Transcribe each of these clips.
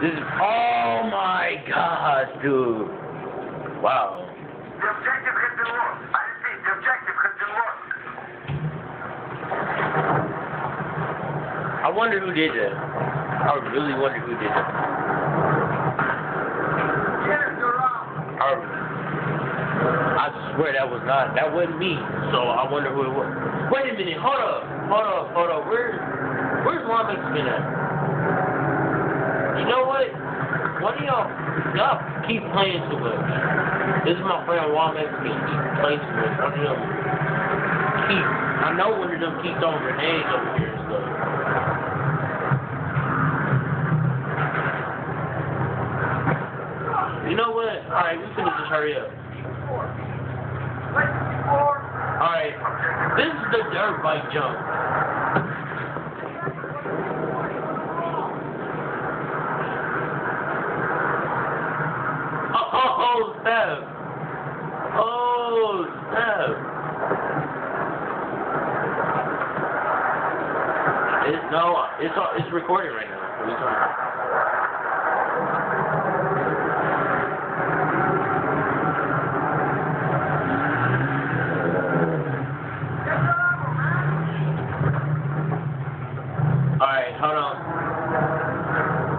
This is, oh my gosh, dude. Wow. The objective has been lost. I repeat, the objective has been lost. I wonder who did that. I really wonder who did that. Yes, you're wrong. I swear that wasn't me. So I wonder who it was. Wait a minute, hold up. Where's my Mexican at? You know what? One of y'all keep playing too much. This is my friend Juan Mexican. He plays too much. One of them I know one of them keep throwing grenades over here and stuff. You know what? Alright, we finna just hurry up. Alright, this is the dirt bike jump. Oh, snap. Oh, snap. It's recording right now. What are you talking about?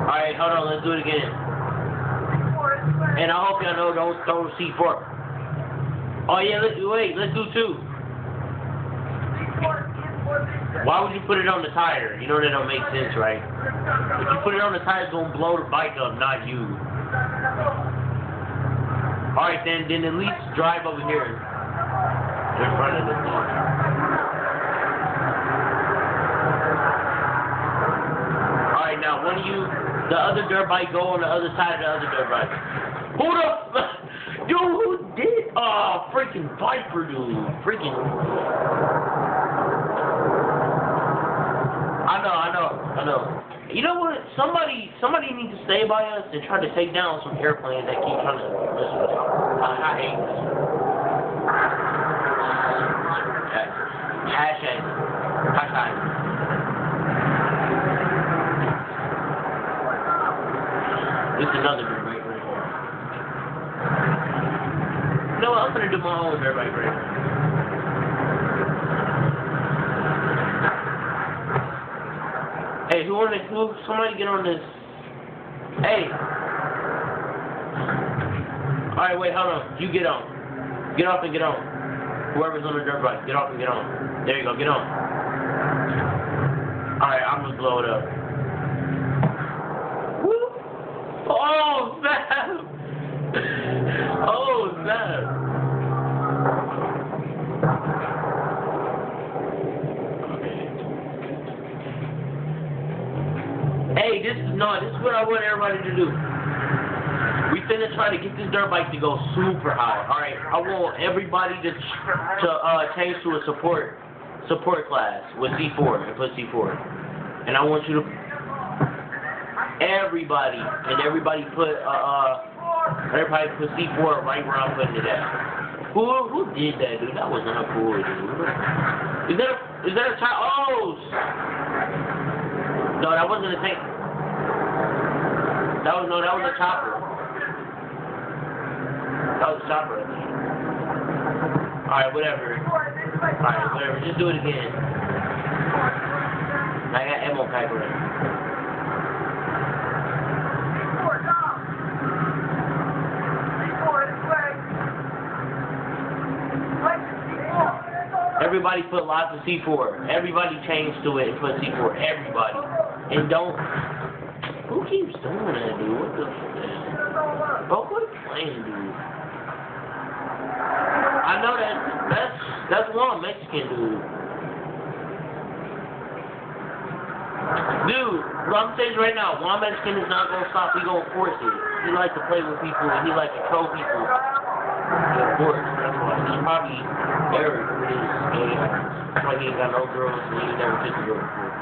Alright, hold on, let's do it again. And I hope y'all know don't throw C4. Oh yeah, let's do 2. Why would you put it on the tire? You know that don't make sense, right? If you put it on the tire, it's gonna blow the bike up, not you. Alright then at least drive over here. In front of the thing. Alright, now when the other dirt bike go on the other side of the other dirt bike. Who the dude, who did? Oh, freaking Viper, dude. Freaking. I know. You know what? Somebody needs to stay by us and try to take down some airplanes that keep trying to mess with us. I hate this. Hashtag. This is another dirt bike right here. You know what? I'm gonna do my own dirt bike right here. Hey, somebody get on this. Hey. Alright, wait, hold on. You get on. Get off and get on. Whoever's on the dirt bike, get off and get on. There you go, get on. Alright, I'm gonna blow it up. Woo! Oh, snap! Oh, snap! Hey, this is what I want everybody to do. We finna try to get this dirt bike to go super high. Alright, I want everybody to change to a support class with C4 and put C4. And I want you to everybody put C4 right where I'm putting it at. Who did that, dude? That was not cool, dude. Is that a child? Oh! No, that wasn't a tank. That was a chopper. That was a chopper, I think. Alright, whatever. Just do it again. I got ammo pack right. Everybody put lots of C4. Everybody change to it and put C4. Everybody. And don't... Who keeps doing that, dude? What the fuck? Bro, what a plane, dude. I know that's one Mexican dude. Dude, I'm saying right now, one Mexican is not gonna stop. He gonna force it. He like to play with people and he like to troll people. Of course, that's why. He's probably Eric with his game. That's why he ain't got no girls and he ain't never kissed a girl before.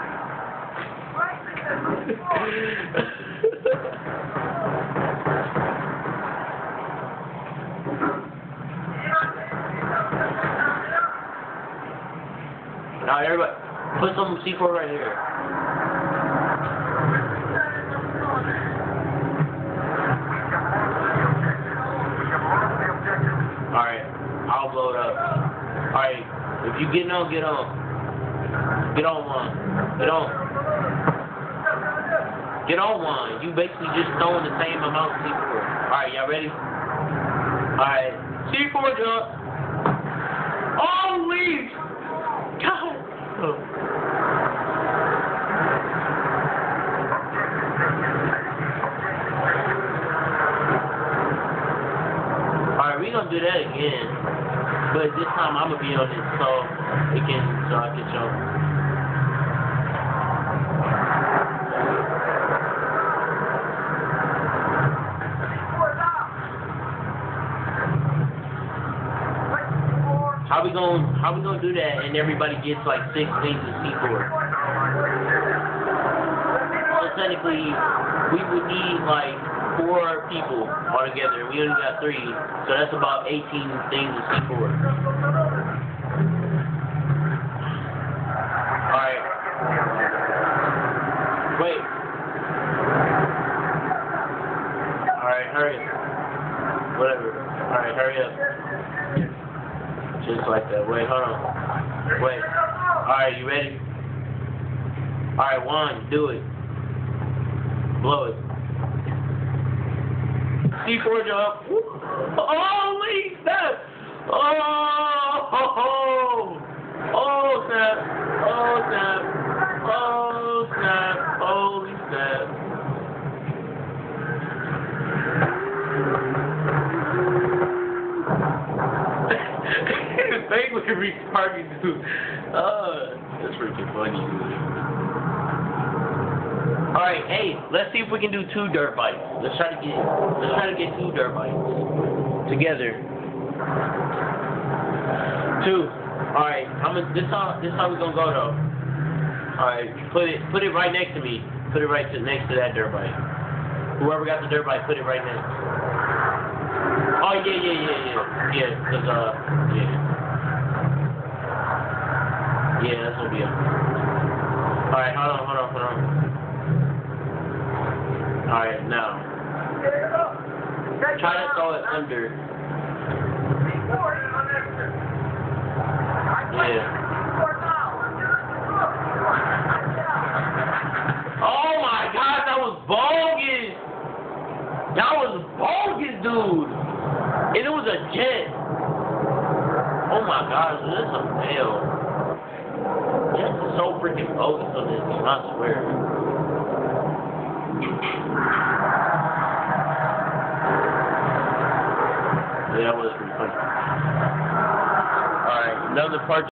Now everybody, put some C4 right here. you getting on, get on. Get on one. Get on. Get on one. You basically just throwing the same amount of C4. Alright, y'all ready? Alright. C4 jump. Holy God. Oh. Alright, we gonna do that again. But this time I'm gonna be on it so I can jump. How we gonna do that and everybody gets like 6 things in C4? So technically we would need like 4 people altogether. We only got 3, so that's about 18 things in C4. Alright. Wait. Alright, hurry. Whatever. Alright, hurry up. Just like that. Wait, hold on. Wait. Alright, you ready? Alright, 1, do it. Blow it. C4 jump. Holy snap! Oh snap! Oh snap! Oh snap! Holy snap! His face was resparking, dude. That's freaking funny, dude. Alright, hey, let's see if we can do 2 dirt bikes. Let's try to get 2 dirt bikes together. 2. Alright, this how we gonna go though. Alright, put it right next to me. Put it right next to that dirt bike. Whoever got the dirt bike, put it right next. Oh yeah. Yeah, cause yeah, that's gonna be it. Alright, hold on. Alright, now. Try to throw it under. Yeah. Oh my God, that was bogus! That was bogus, dude! And it was a jet. Oh my gosh, this is a fail. Jets is so freaking bogus on this game, I swear. Yeah, that was pretty funny. Alright, another part.